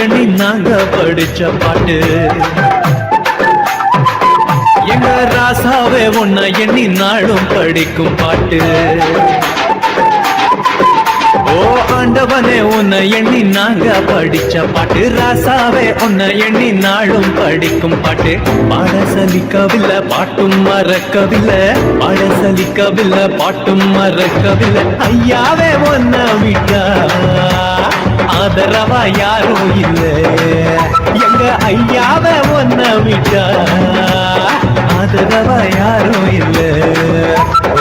எண்ணி நாங்க படிச்ச பாட்டு. எங்க ராசாவே உன்னை எண்ணி நாளும் படிக்கும் பாட்டு. ஓ ஆண்டவனே உன்னை எண்ணி நாங்க படிச்ச பாட்டு. ராசாவே உன்னை எண்ணி நாளும் படிக்கும் பாட்டு. பாட சலிக்கவில்லை பாட்டும் மறக்கவில்லை, பாட சலிக்கவில்லை பாட்டும் மறக்கவில்லை. ஐயாவே உன்னை விட்டா ஆதரவா யாரும் இல்லை. எங்க ஐயாவே உன்னை விட்டா ஆதரவா யாரும் இல்லை.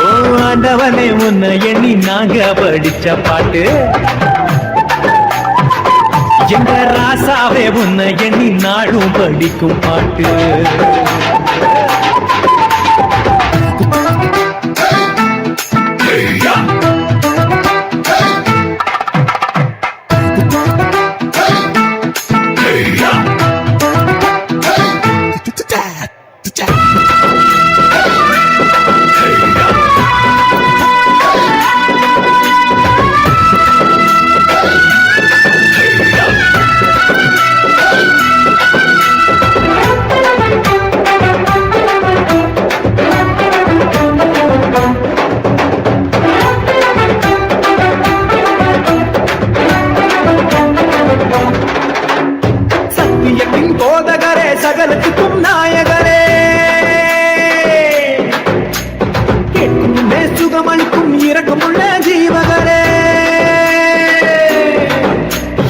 ஓ ஆண்டவனே உன்னை எண்ணி நாங்க படிச்ச பாட்டு. எங்க ராசாவே உன்னை எண்ணி நாளும் படிக்கும் பாட்டு. போதகரே சகலத்துக்கும் நாயகரே, கேட்குமே சுகமளிக்கும் இரக்கமுள்ள ஜீவகரே.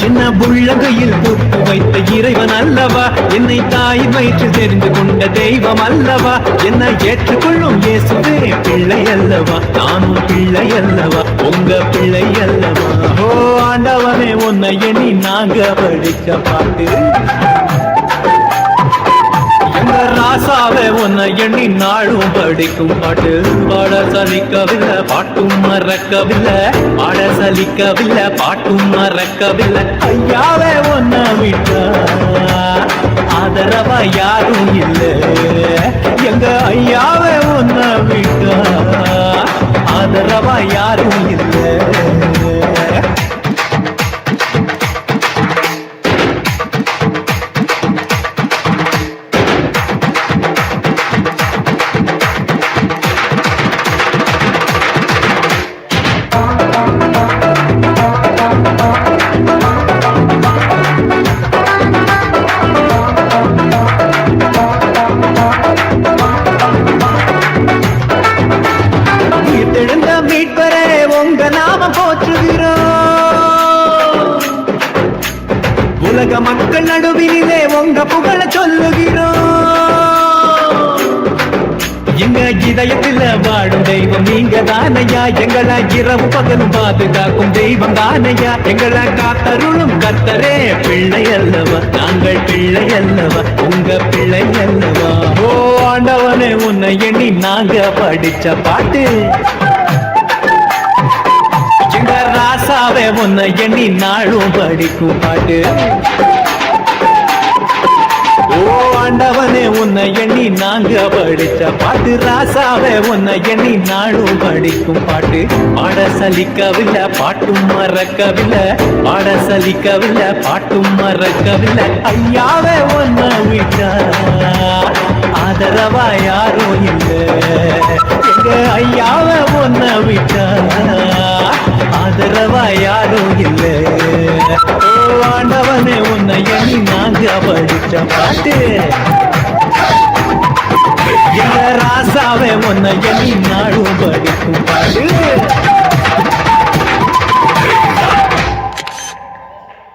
என்ன உள்ளங்கையில் போட்டு வைத்த இறைவன் அல்லவா, என்னை தாய் வயிற்று தெரிந்து கொண்ட தெய்வம் அல்லவா. என்னை ஏற்றுக்கொள்ளும் இயேசுவே பிள்ளை அல்லவா, நானும் பிள்ளை அல்லவா, உங்க பிள்ளை அல்லவா. ஓ ஆண்டவனே உன்னை எண்ணி நாங்க படிச்ச பாட்டு. ராசாவே உன்னை எண்ணி நாளும் படிக்கும் பாட்டு. பாட சலிக்கவில்லை பாட்டும் மறக்கவில்லை, பாட சலிக்கவில்லை பாட்டும் மறக்கவில்லை. ஐயாவே உன்னை விட்டா ஆதரவா யாரும் இல்லை. எங்க ஐயாவே உன்னை விட்டா ஆதரவா யாரும் இல்லை. மீட்பரே உங்க நாம போற்றுகிறோம், உலக மக்கள் நடுவிலே உங்க புகழ சொல்லுகிறோம். எங்க இதயத்தில் வாடும் தெய்வம் நீங்க தானையா, எங்களை இரவு பகலும் பாதுகாக்கும் தெய்வம் தானையா. எங்களை காத்தருளும் கர்த்தரே பிள்ளை அல்லவா, நாங்கள் பிள்ளை அல்லவா, உங்க பிள்ளை அல்லவா. ஓ ஆண்டவனே உன்னை எண்ணி நாங்க படிச்ச பாட்டு. எங்க ராசாவே உன்னை எண்ணி நாளும் படிக்கும் பாட்டு. ஓ ஆண்டவனே உன்னை எண்ணி நாங்க படிச்ச பாட்டு. ராசாவே உன்னை எண்ணி நாளும் படிக்கும் பாட்டு. பாட சலிக்கவில்லை பாட்டும் மறக்கவில்லை, பாட சலிக்கவில்லை பாட்டும் மறக்கவில்லை. ஐயாவே உன்னை விட்டா ஆதரவா யாரும் இல்லை. எங்க ஐயாவே உன்னை விட்டா ஆதரவா யாரும் இல்லை. ஓ ஆண்டவனே உன்னை எண்ணி நாங்க படிச்ச பாட்டு. எங்க ராசாவே உன்னை எண்ணி நாளும் படிக்கும் பாட்டு.